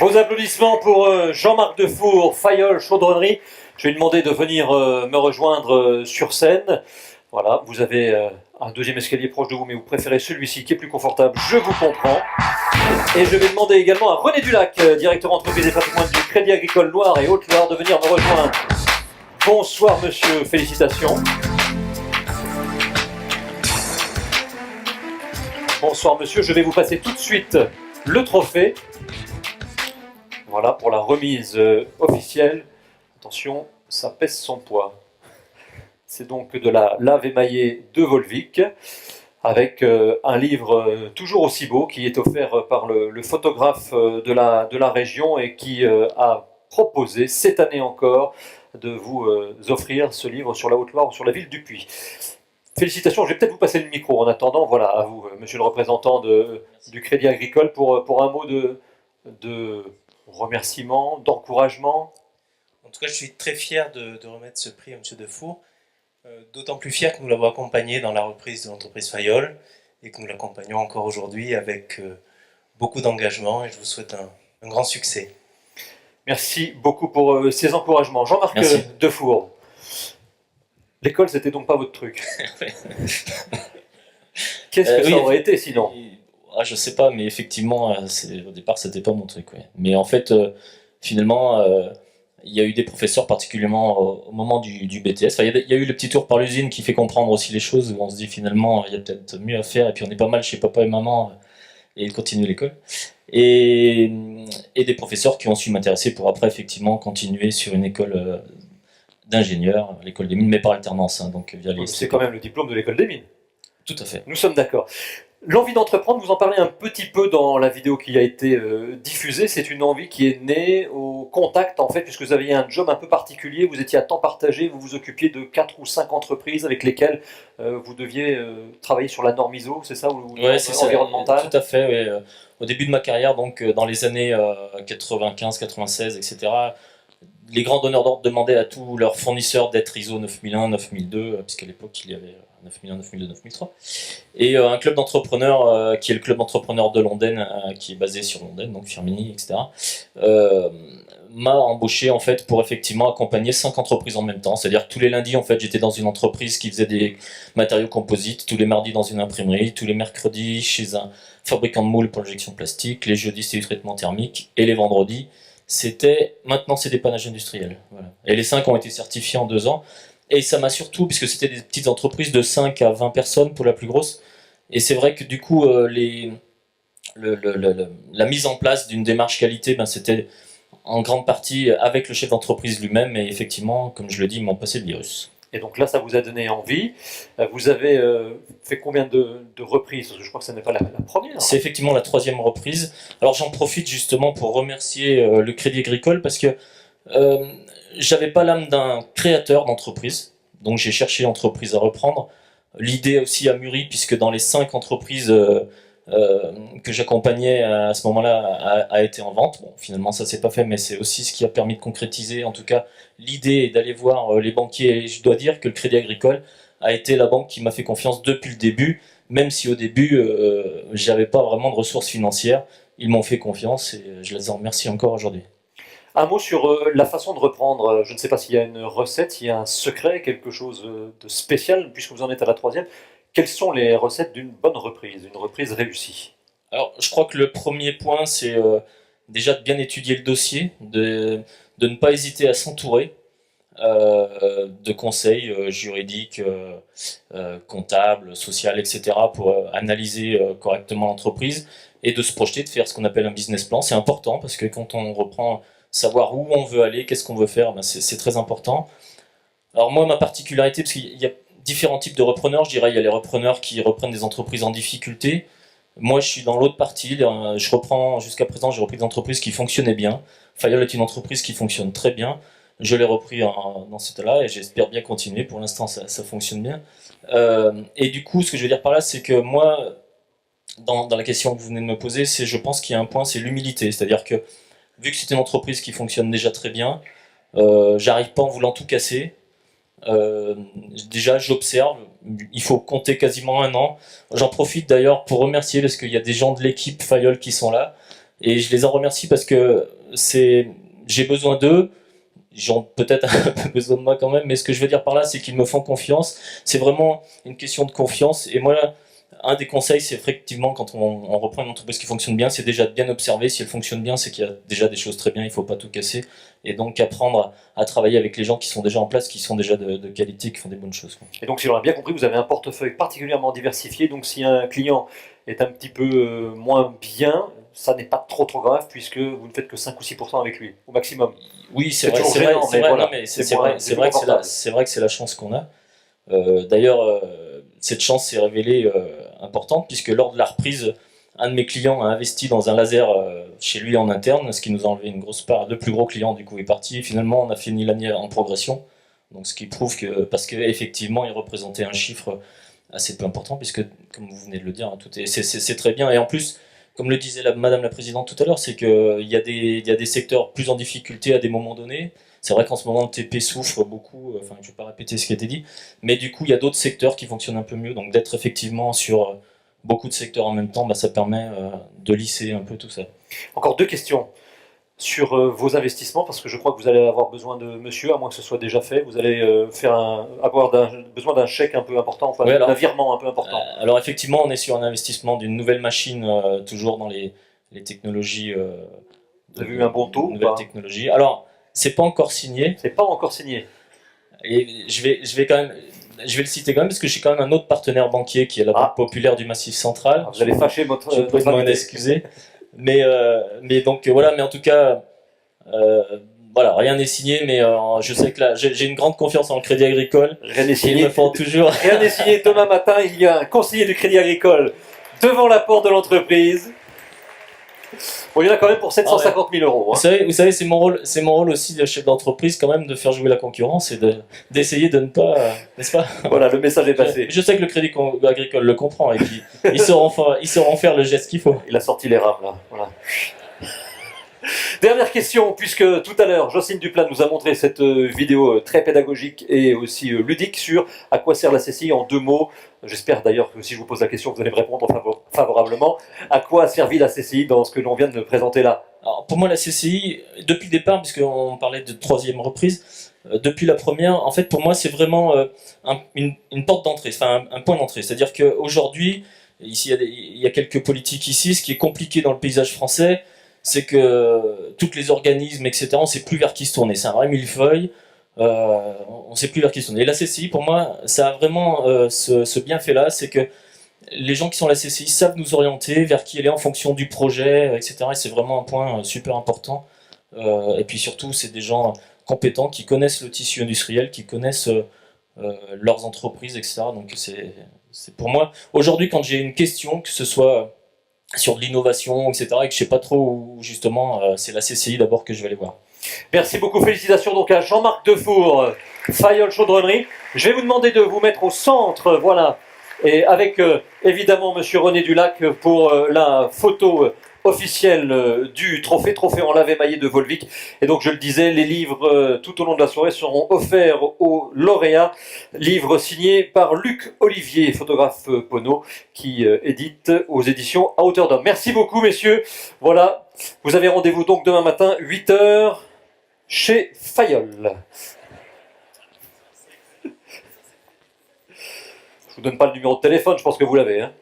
Vos applaudissements pour Jean-Marc Defour, Fayol Chaudronnerie. Je vais lui demander de venir me rejoindre sur scène. Voilà, vous avez un deuxième escalier proche de vous, mais vous préférez celui-ci qui est plus confortable, je vous comprends. Et je vais demander également à René Dulac, directeur entreprise et patrimoine du Crédit Agricole Loire et Haute-Loire, de venir me rejoindre. Bonsoir monsieur, félicitations. Bonsoir monsieur, je vais vous passer tout de suite le trophée. Voilà pour la remise officielle. Attention, ça pèse son poids. C'est donc de la lave émaillée de Volvic, avec un livre toujours aussi beau qui est offert par le photographe de la région et qui a proposé cette année encore de vous offrir ce livre sur la Haute-Loire ou sur la ville du Puy. Félicitations, je vais peut-être vous passer le micro en attendant. Voilà, à vous, monsieur le représentant du Crédit Agricole, pour un mot de remerciement, d'encouragement. En tout cas, je suis très fier de remettre ce prix à M. Defour, d'autant plus fier que nous l'avons accompagné dans la reprise de l'entreprise Fayol et que nous l'accompagnons encore aujourd'hui avec beaucoup d'engagement, et je vous souhaite un grand succès. Merci beaucoup pour ces encouragements. Jean-Marc Defour, l'école, c'était donc pas votre truc. Qu'est-ce que ça aurait été sinon? Je sais pas, mais effectivement, au départ, c'était pas mon truc. Ouais. Mais en fait, finalement, il y a eu des professeurs, particulièrement au moment du BTS. Enfin, il y a eu le petit tour par l'usine qui fait comprendre aussi les choses, où on se dit finalement, il y a peut-être mieux à faire, et puis on est pas mal chez papa et maman, et continuer l'école. Et des professeurs qui ont su m'intéresser pour après, effectivement, continuer sur une école d'ingénieur, l'école des mines, mais par alternance. Hein, donc via les. C'est quand même le diplôme de l'école des mines. Tout à fait. Nous sommes d'accord. L'envie d'entreprendre, vous en parlez un petit peu dans la vidéo qui a été diffusée. C'est une envie qui est née au contact, en fait, puisque vous aviez un job un peu particulier. Vous étiez à temps partagé, vous vous occupiez de 4 ou 5 entreprises avec lesquelles vous deviez travailler sur la norme ISO, c'est ça, ou c'est environnementale. Tout à fait. Ouais. Au début de ma carrière, donc dans les années 95, 96, etc., les grands donneurs d'ordre demandaient à tous leurs fournisseurs d'être ISO 9001, 9002, puisqu'à l'époque il y avait 9001, 9002, 9003. Et un club d'entrepreneurs, qui est le club d'entrepreneurs de Londres, qui est basé sur Londres, donc Firmini, etc., m'a embauché en fait pour effectivement accompagner 5 entreprises en même temps. C'est-à-dire que tous les lundis, en fait, j'étais dans une entreprise qui faisait des matériaux composites, tous les mardis dans une imprimerie, tous les mercredis chez un fabricant de moules pour l'injection plastique, les jeudis c'était du traitement thermique, et les vendredis maintenant c'est des panaches industriels. Voilà. Et les 5 ont été certifiés en 2 ans. Et ça m'a surtout, puisque c'était des petites entreprises de 5 à 20 personnes pour la plus grosse. Et c'est vrai que du coup, la mise en place d'une démarche qualité, c'était en grande partie avec le chef d'entreprise lui-même. Et effectivement, comme je le dis, ils m'ont passé le virus. Et donc là, ça vous a donné envie. Vous avez fait combien de reprises? Parce que je crois que ce n'est pas la première. C'est effectivement la 3e reprise. Alors j'en profite justement pour remercier le Crédit Agricole, parce que j'avais pas l'âme d'un créateur d'entreprise. Donc j'ai cherché l'entreprise à reprendre. L'idée aussi a mûri, puisque dans les 5 entreprises que j'accompagnais à ce moment-là a été en vente. Bon, finalement ça s'est pas fait, mais c'est aussi ce qui a permis de concrétiser en tout cas l'idée et d'aller voir les banquiers. Et je dois dire que le Crédit Agricole a été la banque qui m'a fait confiance depuis le début, même si au début j'avais pas vraiment de ressources financières. Ils m'ont fait confiance et je les en remercie encore aujourd'hui. Un mot sur la façon de reprendre. Je ne sais pas s'il y a une recette, s'il y a un secret, quelque chose de spécial, puisque vous en êtes à la 3e. Quelles sont les recettes d'une bonne reprise, d'une reprise réussie? Alors, je crois que le premier point, c'est déjà de bien étudier le dossier, de ne pas hésiter à s'entourer de conseils juridiques, comptables, sociaux, etc., pour analyser correctement l'entreprise et de se projeter, de faire ce qu'on appelle un business plan. C'est important parce que quand on reprend, savoir où on veut aller, qu'est-ce qu'on veut faire, c'est très important. Alors moi, ma particularité, parce qu'il y a différents types de repreneurs, je dirais, il y a les repreneurs qui reprennent des entreprises en difficulté. Moi, je suis dans l'autre partie. Je reprends, jusqu'à présent, j'ai repris des entreprises qui fonctionnaient bien. Fayol est une entreprise qui fonctionne très bien. Je l'ai repris dans cet état-là et j'espère bien continuer. Pour l'instant, ça fonctionne bien. Et du coup, ce que je veux dire par là, c'est que moi, dans la question que vous venez de me poser, je pense qu'il y a un point, c'est l'humilité. C'est-à-dire que, vu que c'est une entreprise qui fonctionne déjà très bien, j'arrive pas en voulant tout casser. Déjà j'observe, il faut compter quasiment 1 an. J'en profite d'ailleurs pour remercier, parce qu'il y a des gens de l'équipe Fayol qui sont là, Et je les en remercie parce que j'ai besoin d'eux. Ils ont peut-être un peu besoin de moi quand même, mais ce que je veux dire par là, c'est qu'ils me font confiance. C'est vraiment une question de confiance. Et moi, un des conseils, c'est effectivement, quand on reprend une entreprise qui fonctionne bien, c'est déjà de bien observer. Si elle fonctionne bien, c'est qu'il y a déjà des choses très bien, il ne faut pas tout casser. Et donc apprendre à travailler avec les gens qui sont déjà en place, qui sont déjà de qualité, qui font des bonnes choses, quoi. Et donc, si on a bien compris, vous avez un portefeuille particulièrement diversifié. Donc, si un client est un petit peu moins bien, ça n'est pas trop grave puisque vous ne faites que 5 ou 6% avec lui, au maximum. Oui, c'est C'est vrai, toujours c'est vrai, gênant, c'est mais vrai, voilà, non, mais c'est c'est moins- vrai, c'est c'est vrai que confortable. c'est vrai que c'est la chance qu'on a. D'ailleurs, cette chance s'est révélée importante puisque lors de la reprise, un de mes clients a investi dans un laser chez lui en interne, ce qui nous a enlevé une grosse part. Le plus gros client du coup est parti. Et finalement, on a fini l'année en progression. Donc, ce qui prouve que, parce qu'effectivement, il représentait un chiffre assez peu important, puisque, comme vous venez de le dire, hein, c'est très bien. Et en plus, comme le disait Madame la Présidente tout à l'heure, c'est qu'il il y a des secteurs plus en difficulté à des moments donnés. C'est vrai qu'en ce moment, le TP souffre beaucoup, enfin, je ne vais pas répéter ce qui a été dit, mais du coup, il y a d'autres secteurs qui fonctionnent un peu mieux. Donc, d'être effectivement sur beaucoup de secteurs en même temps, bah, ça permet de lisser un peu tout ça. Encore 2 questions sur vos investissements, parce que je crois que vous allez avoir besoin de monsieur, à moins que ce soit déjà fait. Vous allez avoir besoin d'un chèque un peu important, enfin Oui, alors, d'un virement un peu important. alors, effectivement, on est sur un investissement d'une nouvelle machine, toujours dans les technologies. Vous avez eu un bon taux ou nouvelles pas? technologies. Alors, c'est pas encore signé. C'est pas encore signé. Et je vais le citer quand même parce que j'ai quand même un autre partenaire banquier qui est la Banque Populaire du Massif Central. Vous allez fâcher votre Je peux m'en invité. excuser. Mais donc voilà, mais en tout cas, voilà, rien n'est signé, mais je sais que là, j'ai une grande confiance en le Crédit Agricole. Rien n'est Ils signé. me font toujours. Rien n'est signé. Demain matin, il y a un conseiller du Crédit Agricole devant la porte de l'entreprise. Bon, il y en a quand même pour 750 000 euros. Hein. Vous savez, c'est mon rôle aussi de chef d'entreprise quand même de faire jouer la concurrence et d'essayer de ne pas, n'est-ce pas? Voilà, le message est passé. Je sais que le Crédit Agricole le comprend et qu'ils sauront faire le geste qu'il faut. Il a sorti les rames là. Voilà. Dernière question, puisque tout à l'heure, Jocelyne Duplat nous a montré cette vidéo très pédagogique et aussi ludique sur à quoi sert la CCI en 2 mots. J'espère d'ailleurs que si je vous pose la question, vous allez me répondre favorablement. À quoi a servi la CCI dans ce que l'on vient de présenter là? Alors, pour moi, la CCI, depuis le départ, puisqu'on parlait de 3e reprise, depuis la première, en fait, pour moi, c'est vraiment une porte d'entrée, enfin un point d'entrée. C'est-à-dire qu'aujourd'hui, ici, il y a quelques politiques ici, ce qui est compliqué dans le paysage français, c'est que tous les organismes, etc., on ne sait plus vers qui se tourner. C'est un vrai millefeuille, on ne sait plus vers qui se tourner. Et la CCI, pour moi, ça a vraiment ce bienfait-là, c'est que les gens qui sont à la CCI savent nous orienter vers qui aller en fonction du projet, etc. Et c'est vraiment un point super important. Et puis surtout, c'est des gens compétents qui connaissent le tissu industriel, qui connaissent leurs entreprises, etc. Donc c'est pour moi, aujourd'hui, quand j'ai une question, que ce soit sur de l'innovation, etc., et que je sais pas trop où, justement, c'est la CCI d'abord que je vais aller voir. Merci beaucoup, félicitations donc à Jean-Marc Defour, Fayol Chaudronnerie. Je vais vous demander de vous mettre au centre, voilà, et avec évidemment Monsieur René Dulac pour la photo officielle du trophée en lave émaillé de Volvic. Et donc je le disais, les livres tout au long de la soirée seront offerts aux lauréats. Livre signé par Luc Olivier, photographe Pono, qui édite aux éditions À hauteur d'homme. Merci beaucoup messieurs. Voilà, vous avez rendez-vous donc demain matin 8h chez Fayol. Je vous donne pas le numéro de téléphone, je pense que vous l'avez. Hein.